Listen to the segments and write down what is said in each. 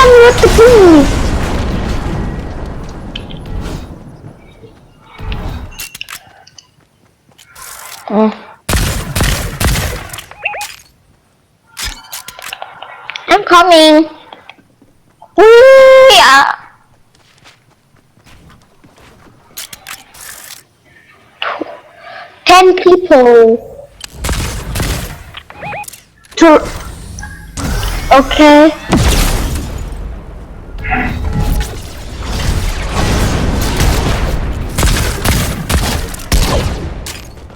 me with the keys. I'm coming. Yeah. 10 people. Okay.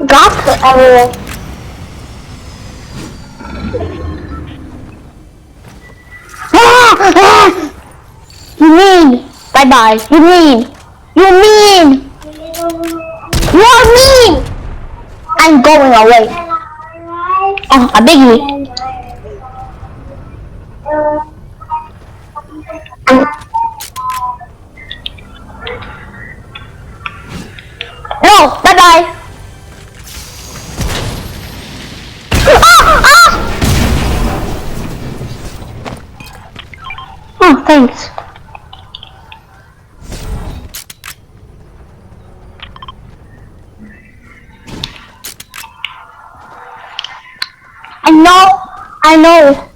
Got the arrow. You mean? Bye bye. You mean? You mean? You're mean. I'm going away. Oh, a biggie. No, bye bye. Oh, thanks. I know.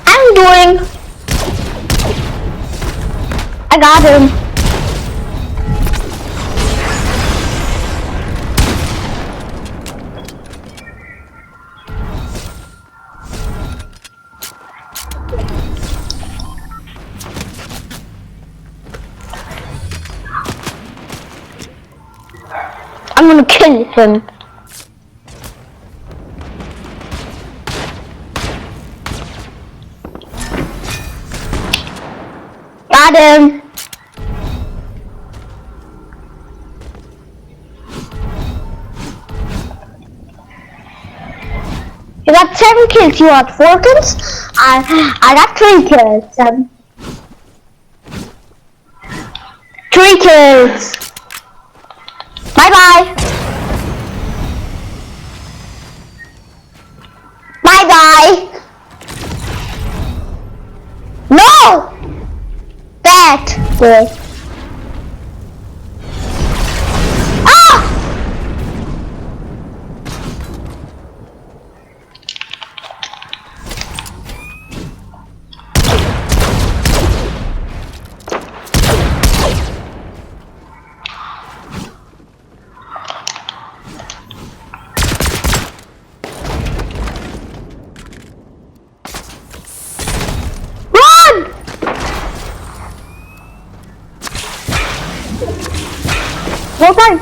I'm doing. I got him. I'm gonna kill him. Got him. You got 7 kills. You got 4 kills. I got 3 kills. 3 kills. Bye bye. Bye bye. No. That way. Ah! No time.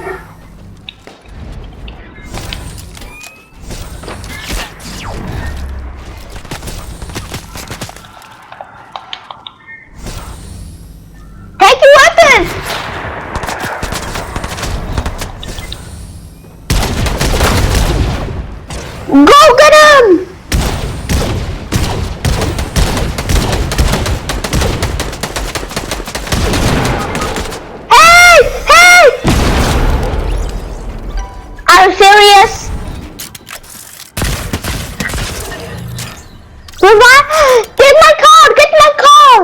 Take your weapon. Go get him. Are you serious? What? Get my car! Get my car!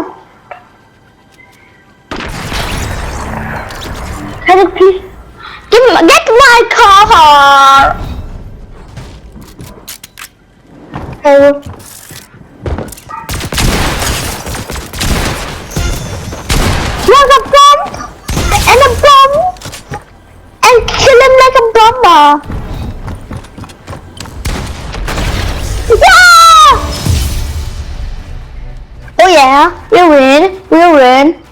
Can you please get my car? Oh. There's a bomb and a bomb. And kill him like a bomber. Yeah! Oh yeah, we win.